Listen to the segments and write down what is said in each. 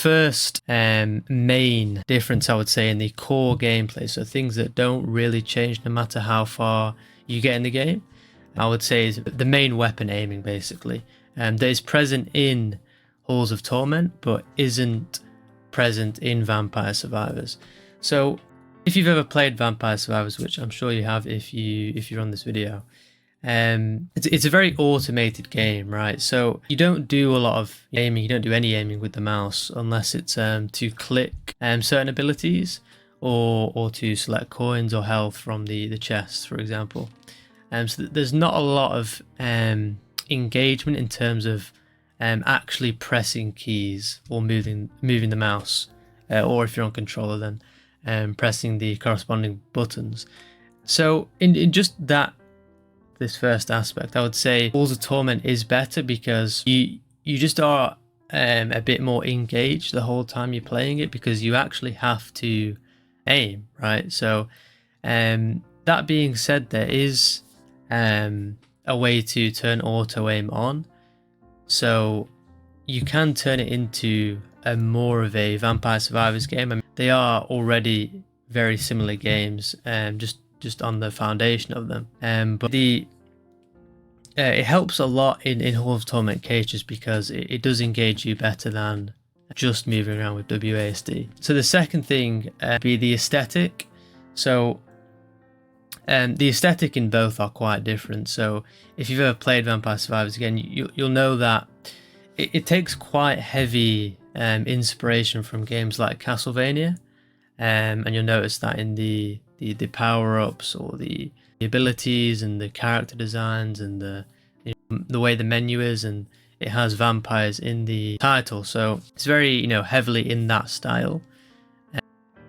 first main difference, I would say, in the core gameplay, so things that don't really change no matter how far you get in the game, I would say is the main weapon aiming, basically, that is present in Halls of Torment but isn't present in Vampire Survivors. So if you've ever played Vampire Survivors, which I'm sure you have if you're on this video, it's a very automated game, right? So you don't do a lot of aiming, you don't do any aiming with the mouse unless it's to click certain abilities or to select coins or health from the chests, for example. So there's not a lot of engagement in terms of actually pressing keys or moving the mouse, or if you're on controller, then pressing the corresponding buttons. So in just this first aspect, I would say Halls of Torment is better because you just are a bit more engaged the whole time you're playing it, because you actually have to aim, right? So that being said, there is a way to turn auto aim on, so you can turn it into a more of a Vampire Survivors game. I mean, they are already very similar games, just on the foundation of them. But it helps a lot in Halls of Torment case, just because it does engage you better than just moving around with WASD. So the second thing be the aesthetic. So the aesthetic in both are quite different. So if you've ever played Vampire Survivors, again, you'll know that it takes quite heavy inspiration from games like Castlevania, and you'll notice that in the power-ups or the abilities and the character designs and the way the menu is, and it has vampires in the title, so it's very heavily in that style,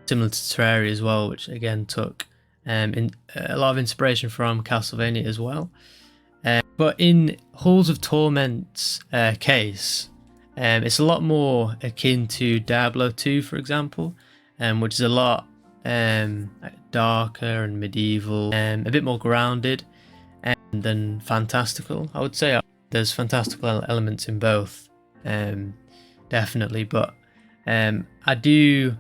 similar to Terraria as well, which again took in a lot of inspiration from Castlevania as well. But in Halls of Torment's case, it's a lot more akin to Diablo 2, for example, which is a lot darker and medieval, a bit more grounded than fantastical. I would say there's fantastical elements in both, definitely, but I do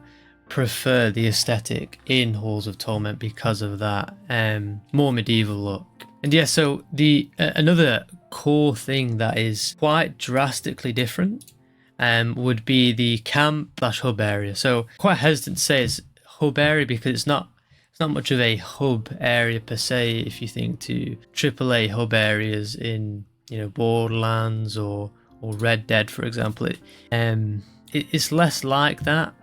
prefer the aesthetic in Halls of Torment because of that more medieval look. And yeah, so the another core thing that is quite drastically different would be the camp/hub area. So quite hesitant to say it's hub area because it's not much of a hub area per se. If you think to AAA hub areas in Borderlands or Red Dead, for example, it's less like that,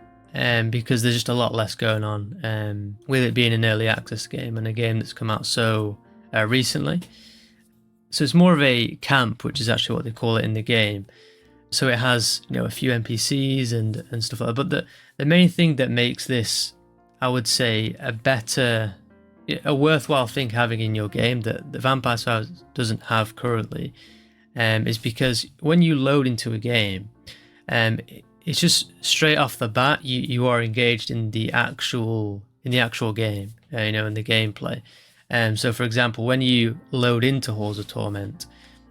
because there's just a lot less going on with it being an early access game and a game that's come out so recently. So it's more of a camp, which is actually what they call it in the game. So it has a few NPCs and stuff like that. But the main thing that makes this, I would say, a worthwhile thing having in your game that the Vampire Survivors doesn't have currently, is because when you load into a game, it's just straight off the bat you are engaged in the actual game, in the gameplay. So for example, when you load into Halls of Torment,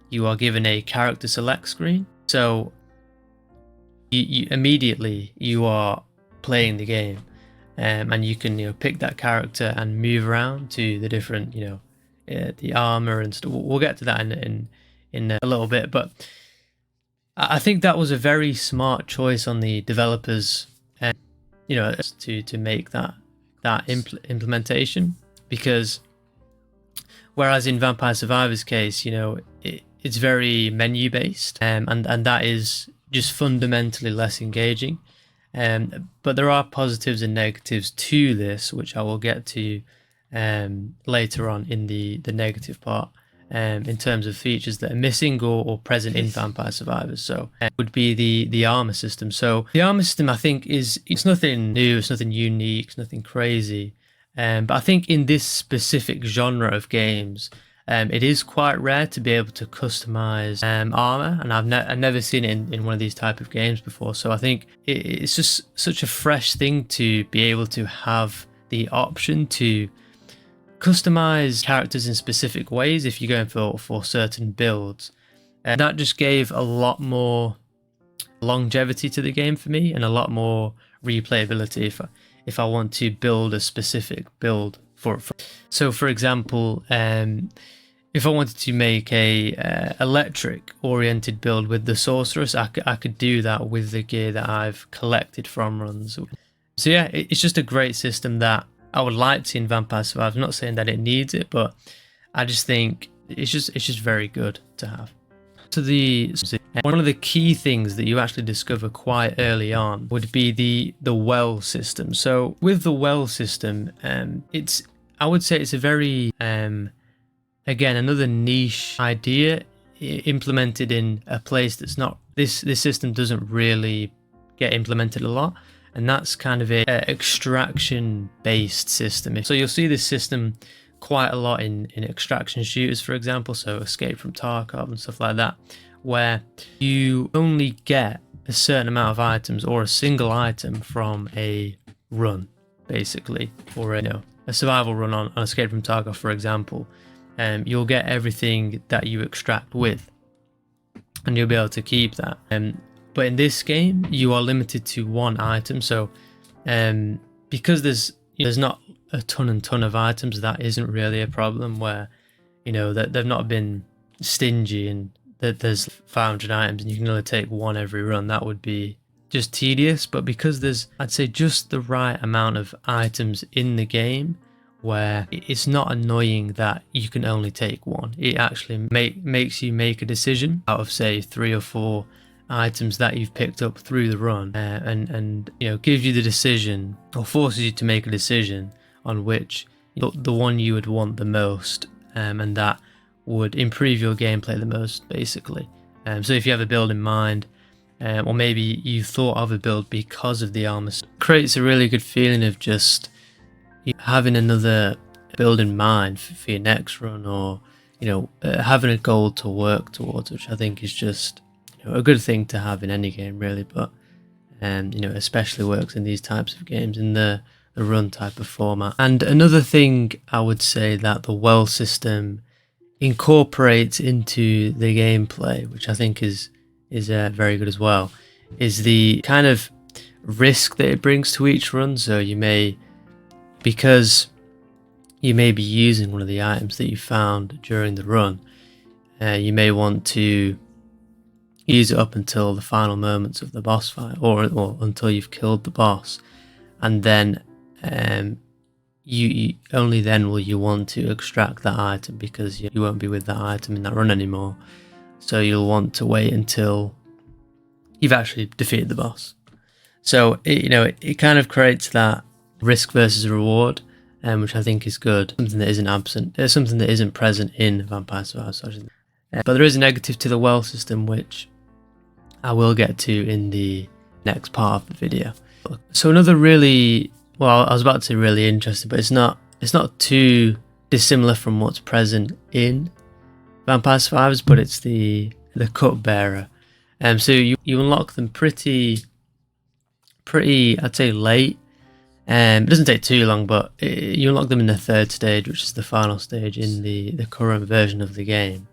you are given a character select screen. So you immediately you are playing the game, and you can pick that character and move around to the different the armor and stuff. We'll get to that in a little bit, but I think that was a very smart choice on the developers, to make that implementation, because whereas in Vampire Survivors case, it's very menu based, and that is just fundamentally less engaging. But there are positives and negatives to this, which I will get to later on in the negative part, in terms of features that are missing or present in Vampire Survivors. So would be the armor system. So the armor system, I think, it's nothing new, it's nothing unique, it's nothing crazy. But I think in this specific genre of games, it is quite rare to be able to customize armor, and I've never seen it in one of these type of games before. So I think it's just such a fresh thing to be able to have the option to customize characters in specific ways if you're going for certain builds. And that just gave a lot more longevity to the game for me, and a lot more replayability if I want to build a specific build for it. So for example, if I wanted to make a electric oriented build with the sorceress, I could do that with the gear that I've collected from runs. So yeah, it's just a great system that I would like to see in Vampire Survivors. I'm not saying that it needs it, but I just think it's just very good to have. So one of the key things that you actually discover quite early on would be the well system. So with the well system, I would say it's a very again, another niche idea implemented in a place that's not, this system doesn't really get implemented a lot, and that's kind of a extraction based system. So you'll see this system quite a lot in extraction shooters, for example, so Escape from Tarkov and stuff like that, where you only get a certain amount of items or a single item from a run, basically, or a survival run on Escape from Tarkov, for example. You'll get everything that you extract with, and you'll be able to keep that. But in this game, you are limited to one item. So because there's not a ton of items, that isn't really a problem. Where that they've not been stingy and that there's 500 items and you can only take one every run, that would be just tedious. But because there's, I'd say, just the right amount of items in the game, where it's not annoying that you can only take one. It actually makes you make a decision out of, say, 3 or 4 items that you've picked up through the run, and gives you the decision, or forces you to make a decision on which the one you would want the most, and that would improve your gameplay the most, basically. So if you have a build in mind, or maybe you thought of a build because of the armor, it creates a really good feeling of just having another build in mind for your next run, or having a goal to work towards, which I think is just a good thing to have in any game, really, but especially works in these types of games, in the run type of format. And another thing I would say that the well system incorporates into the gameplay, which I think is very good as well, is the kind of risk that it brings to each run. So because you may be using one of the items that you found during the run, you may want to use it up until the final moments of the boss fight, or until you've killed the boss, and then you only then will you want to extract that item, because you won't be with that item in that run anymore. So you'll want to wait until you've actually defeated the boss. So it kind of creates that risk versus reward, which I think is good. Something that isn't absent. There's something that isn't present in Vampire Survivors. But there is a negative to the well system, which I will get to in the next part of the video. So another really, well, I was about to say really interesting, but it's not too dissimilar from what's present in Vampire Survivors, but it's the cupbearer. So you unlock them pretty I'd say late. It doesn't take too long, but you unlock them in the 3rd stage, which is the final stage in the current version of the game.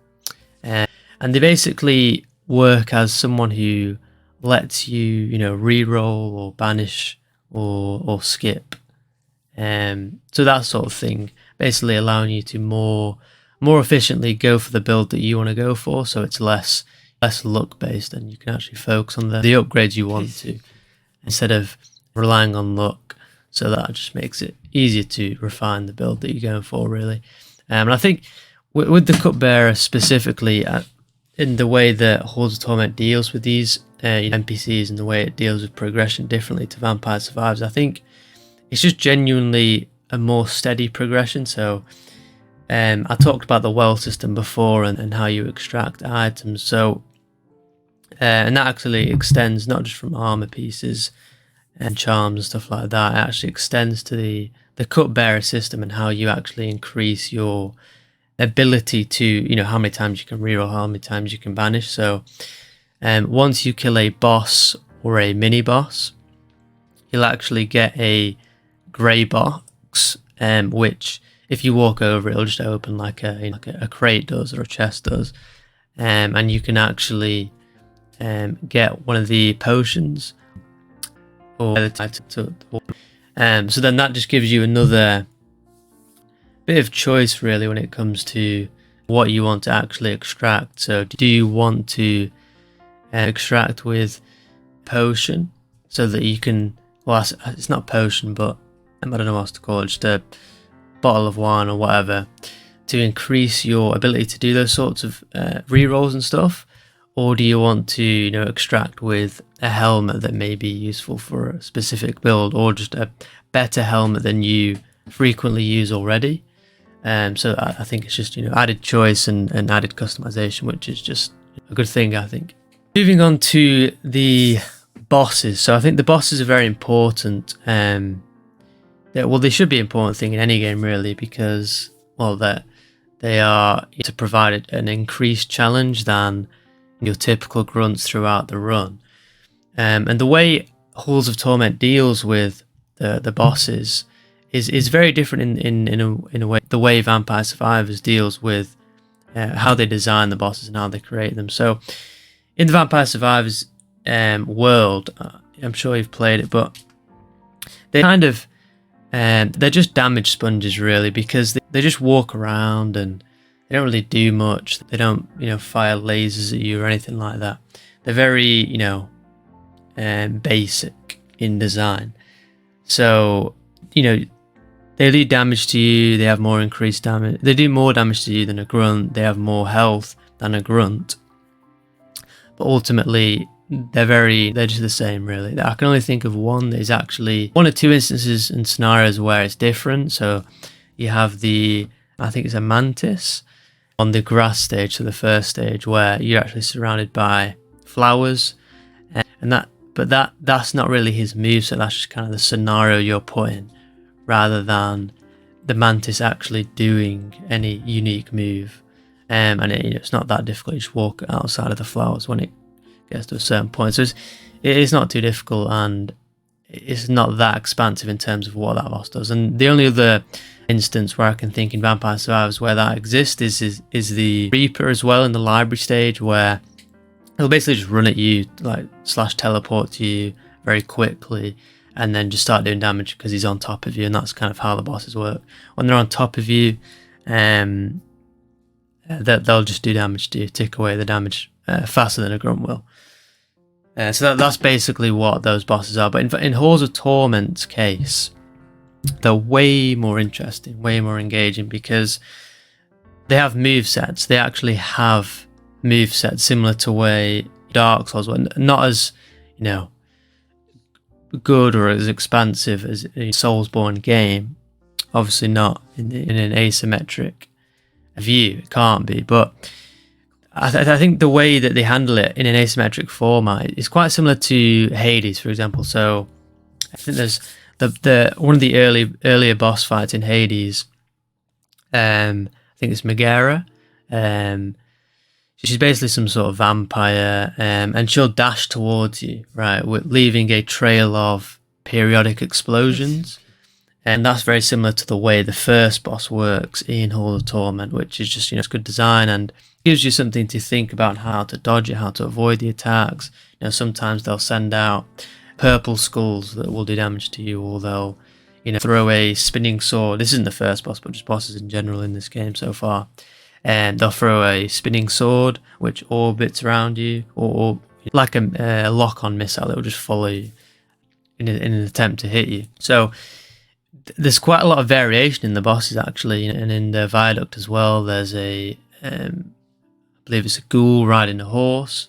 And they basically work as someone who lets you, re-roll or banish or skip. So that sort of thing, basically allowing you to more efficiently go for the build that you want to go for. So it's less luck based, and you can actually focus on the upgrades you want to, instead of relying on luck. So that just makes it easier to refine the build that you're going for, really. And I think with the cupbearer specifically, in the way that Halls of Torment deals with these NPCs, and the way it deals with progression differently to Vampire Survivors, I think it's just genuinely a more steady progression. So I talked about the well system before, and how you extract items. So and that actually extends not just from armor pieces and charms and stuff like that. It actually extends to the cupbearer system, and how you actually increase your ability to, how many times you can reroll, how many times you can banish. So once you kill a boss or a mini boss, you'll actually get a grey box, which if you walk over, it'll just open like a crate does, or a chest does, and you can actually get one of the potions, or so then that just gives you another bit of choice really when it comes to what you want to actually extract. So do you want to extract with potion so that you can, well, it's not potion, but I don't know what else to call it, just a bottle of wine or whatever, to increase your ability to do those sorts of rerolls and stuff? Or do you want to, you know, extract with a helmet that may be useful for a specific build, or just a better helmet than you frequently use already? So I think it's just, you know, added choice and added customization, which is just a good thing, I think. Moving on to the bosses. So I think the bosses are very important. Well, they should be an important thing in any game really, because, well, they are to provide an increased challenge than your typical grunts throughout the run. And the way Halls of Torment deals with the bosses is very different in a way. The way Vampire Survivors deals with how they design the bosses and how they create them. So in the Vampire Survivors world, I'm sure you've played it, but they kind of they're just damage sponges really, because they just walk around and they don't really do much. They don't, you know, fire lasers at you or anything like that. They're very, you know, basic in design. So, you know, they do damage to you. They have more increased damage. They do more damage to you than a grunt. They have more health than a grunt. But ultimately, they're just the same really. I can only think of one. There's actually one or two instances and scenarios where it's different. So you have I think it's a mantis on the grass stage, so the first stage, where you're actually surrounded by flowers, and that's not really his move. So that's just kind of the scenario you're put in, rather than the mantis actually doing any unique move. And it's not that difficult. You just walk outside of the flowers when it gets to a certain point. So it's not too difficult, and it's not that expansive in terms of what that boss does. And the only other instance where I can think in Vampire Survivors where that exists is the Reaper as well, in the library stage, where he'll basically just run at you, like / teleport to you very quickly, and then just start doing damage because he's on top of you. And that's kind of how the bosses work. When they're on top of you, they'll just do damage to you, take away the damage faster than a grunt will. So that's basically what those bosses are. But in Halls of Torment's case, they're way more interesting, way more engaging, because they have movesets. They actually have movesets similar to way Dark Souls were. Not as, you know, good or as expansive as a Soulsborne game. Obviously not in an asymmetric view. It can't be. But I think the way that they handle it in an asymmetric format is quite similar to Hades, for example. So I think there's the one of the earlier boss fights in Hades. I think it's Megara. She's basically some sort of vampire, and she'll dash towards you, right, leaving a trail of periodic explosions. And that's very similar to the way the first boss works in Hall of Torment, which is just, you know, it's good design and gives you something to think about how to dodge it, how to avoid the attacks. You know, sometimes they'll send out purple skulls that will do damage to you, or they'll, you know, throw a spinning sword. This isn't the first boss, but just bosses in general in this game so far. And they'll throw a spinning sword which orbits around you, or like a lock-on missile that will just follow you in an attempt to hit you. So there's quite a lot of variation in the bosses actually, and in the Viaduct as well. There's I believe it's a ghoul riding a horse.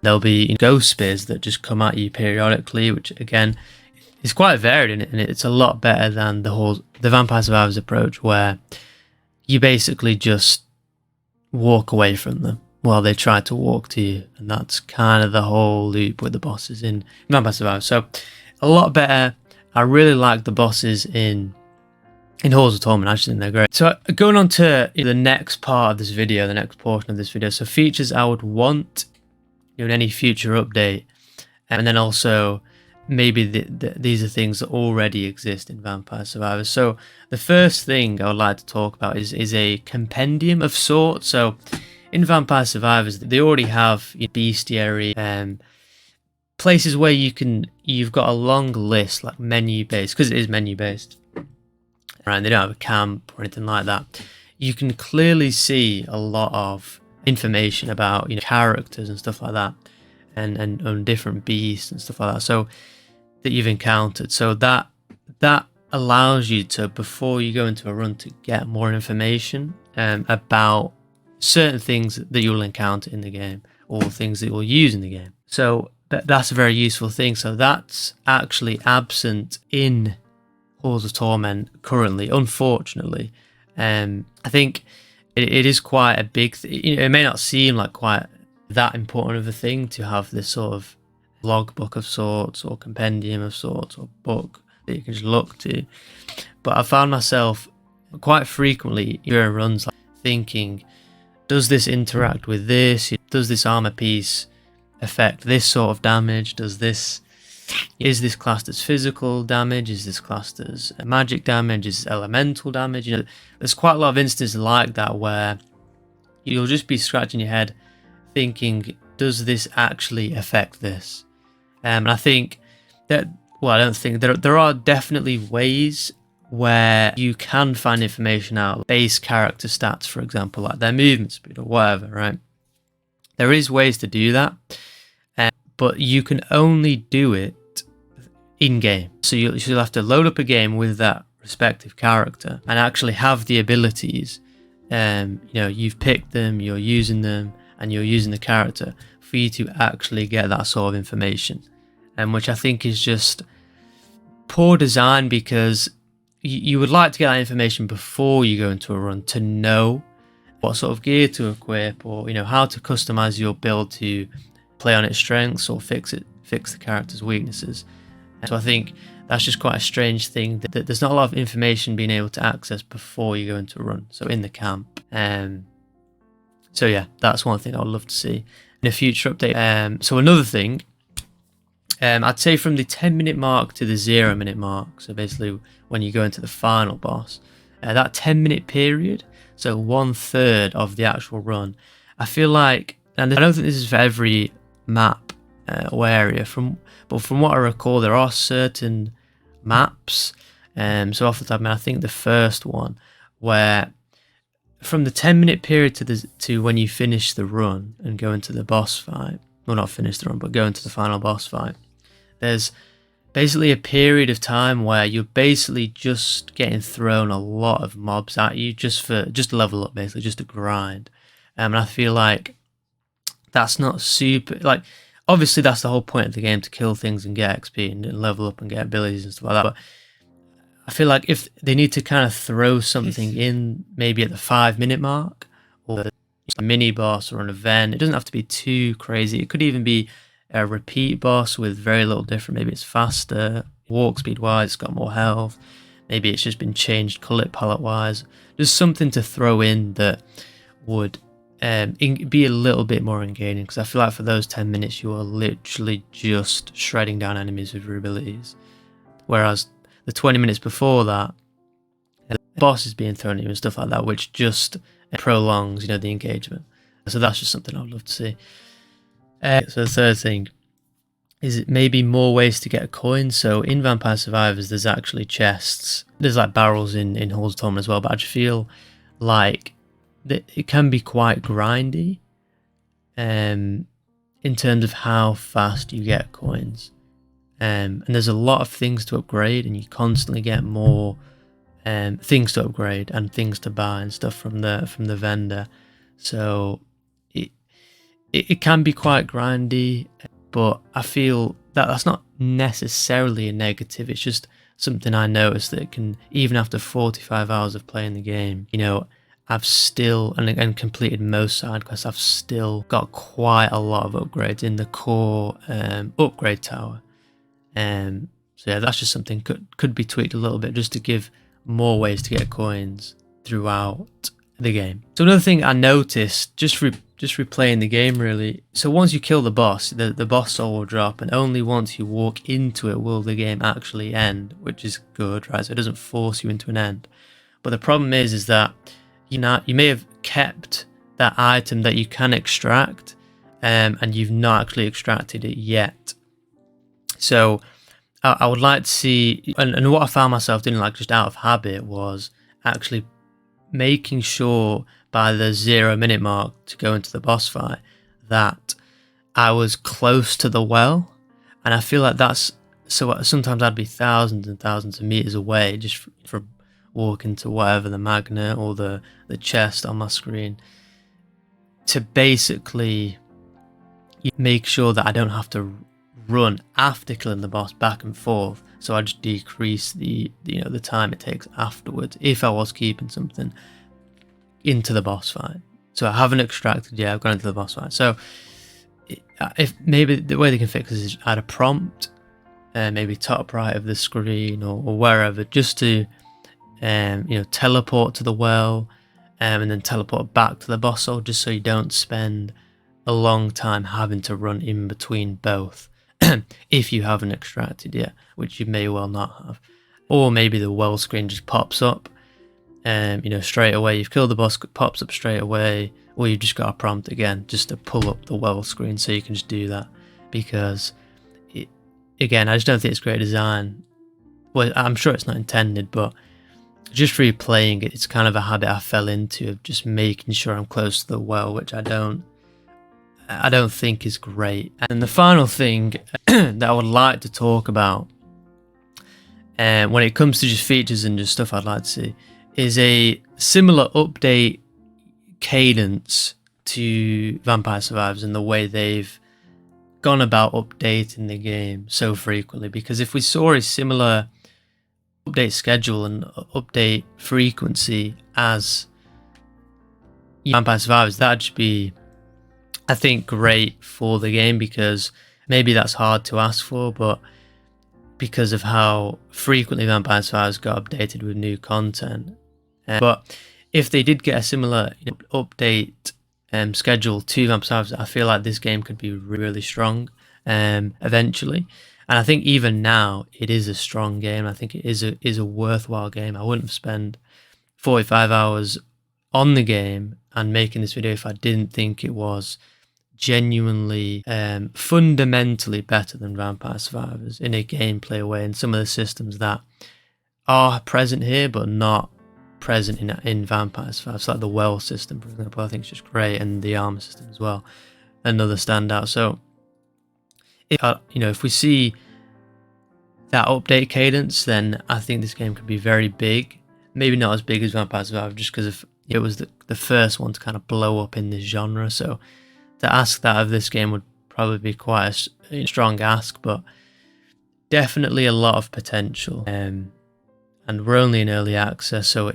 There'll be ghost spears that just come at you periodically, which again is quite varied, and it's a lot better than the Vampire Survivors approach, where you basically just walk away from them while they try to walk to you, and that's kind of the whole loop with the bosses in Vampire Survivors. So a lot better. I really like the bosses in Halls of Torment. I just think they're great. So going on to the next part of this video, the next portion of this video. So features I would want in any future update, and then also maybe these are things that already exist in Vampire Survivors. So the first thing I would like to talk about is a compendium of sorts. So in Vampire Survivors, they already have bestiary, places where you've got a long list, like menu based, because it is menu based, right? They don't have a camp or anything like that. You can clearly see a lot of information about characters and stuff like that, and on different beasts and stuff like that. So that you've encountered. So that allows you to, before you go into a run, to get more information about certain things that you'll encounter in the game, or things that you'll use in the game. So that's a very useful thing. So that's actually absent in Halls of Torment currently, unfortunately. I think it is quite a big it may not seem like quite that important of a thing to have this sort of logbook of sorts, or compendium of sorts, or book that you can just look to. But I found myself quite frequently during runs thinking, does this interact with this? Does this armor piece affect this sort of damage? Is this classed as physical damage? Is this classed as magic damage? Is this elemental damage? There's quite a lot of instances like that where you'll just be scratching your head thinking, does this actually affect this? And I think that, well, I don't think there are definitely ways where you can find information out, base character stats, for example, like their movement speed or whatever, right? There is ways to do that, but you can only do it in-game. So you'll have to load up a game with that respective character and actually have the abilities. You've picked them, you're using them, and you're using the character for you to actually get that sort of information. Which I think is just poor design, because you would like to get that information before you go into a run to know what sort of gear to equip, or how to customize your build to play on its strengths or fix the character's weaknesses. So I think that's just quite a strange thing, that there's not a lot of information being able to access before you go into a run, so in the camp. So yeah, that's one thing I would love to see in a future update. So another thing, I'd say from the 10-minute mark to the 0-minute mark, so basically when you go into the final boss, that 10-minute period, so 1/3 of the actual run, I feel like, and I don't think this is for every map or area, but from what I recall, there are certain maps, so off the top of my head, I think the first one, where from the 10-minute period to when you finish the run and go into the boss fight, well, not finish the run, but go into the final boss fight, there's basically a period of time where you're basically just getting thrown a lot of mobs at you just to level up, basically just to grind. And I feel like that's not super, like, obviously that's the whole point of the game, to kill things and get XP and level up and get abilities and stuff like that. But I feel like if they need to kind of throw something in, maybe at the 5-minute mark, or a mini boss or an event, it doesn't have to be too crazy. It could even be a repeat boss with very little different. Maybe it's faster, walk speed wise, it's got more health. Maybe it's just been changed color palette wise. Just something to throw in that would be a little bit more engaging, because I feel like for those 10 minutes you are literally just shredding down enemies with your abilities, whereas the 20 minutes before that, the boss is being thrown at you and stuff like that, which just prolongs the engagement. So that's just something I would love to see. So the third thing is maybe more ways to get a coin. So in Vampire Survivors, there's actually chests. There's like barrels in Halls of Torment as well, but I just feel like that it can be quite grindy in terms of how fast you get coins. And there's a lot of things to upgrade, and you constantly get more things to upgrade and things to buy and stuff from the vendor. So it can be quite grindy, but I feel that that's not necessarily a negative. It's just something I noticed, that it can, even after 45 hours of playing the game, I've still, and completed most side quests, I've still got quite a lot of upgrades in the core upgrade tower. So yeah, that's just something could be tweaked a little bit, just to give more ways to get coins throughout the game. So another thing I noticed, just replaying the game really, so once you kill the boss, the boss soul will drop, and only once you walk into it will the game actually end, which is good, right? So it doesn't force you into an end. But the problem is that you may have kept that item that you can extract, and you've not actually extracted it yet. So I would like to see, and what I found myself doing, like just out of habit, was actually making sure by the 0-minute mark to go into the boss fight that I was close to the well. And I feel like that's, so sometimes I'd be thousands and thousands of meters away just for walking to whatever, the magnet or the chest on my screen, to basically make sure that I don't have to run after killing the boss back and forth. So I just decrease the the time it takes afterwards if I was keeping something into the boss fight. So I haven't extracted yet, I've gone into the boss fight. So if maybe the way they can fix this is add a prompt, maybe top right of the screen or wherever, just to teleport to the well, and then teleport back to the boss hole, just so you don't spend a long time having to run in between both if you haven't extracted yet, which you may well not have. Or maybe the well screen just pops up, straight away. You've killed the boss, pops up straight away, or you've just got a prompt again just to pull up the well screen, so you can just do that. Because again, I just don't think it's great design. Well, I'm sure it's not intended, but just replaying it, it's kind of a habit I fell into of just making sure I'm close to the well, which I don't think is great. And the final thing that I would like to talk about, when it comes to just features and just stuff I'd like to see, is a similar update cadence to Vampire Survivors and the way they've gone about updating the game so frequently. Because if we saw a similar update schedule and update frequency as Vampire Survivors, that'd just be, I think, great for the game, because maybe that's hard to ask for, but because of how frequently Vampire Survivors got updated with new content. But if they did get a similar update schedule to Vampire Survivors, I feel like this game could be really strong eventually. And I think even now it is a strong game. I think it is a worthwhile game. I wouldn't spend 45 hours on the game and making this video if I didn't think it was genuinely fundamentally better than Vampire Survivors in a gameplay way, and some of the systems that are present here but not present in Vampire Survivors, like the well system, for example. I think it's just great, and the armor system as well, another standout. So if we see that update cadence, then I think this game could be very big. Maybe not as big as Vampire Survivors, just because it was the first one to kind of blow up in this genre. So to ask that of this game would probably be quite a strong ask, but definitely a lot of potential. And we're only in early access, so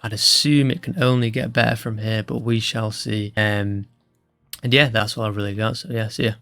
I'd assume it can only get better from here, but we shall see. And yeah, that's all I've really got. So yeah, see ya.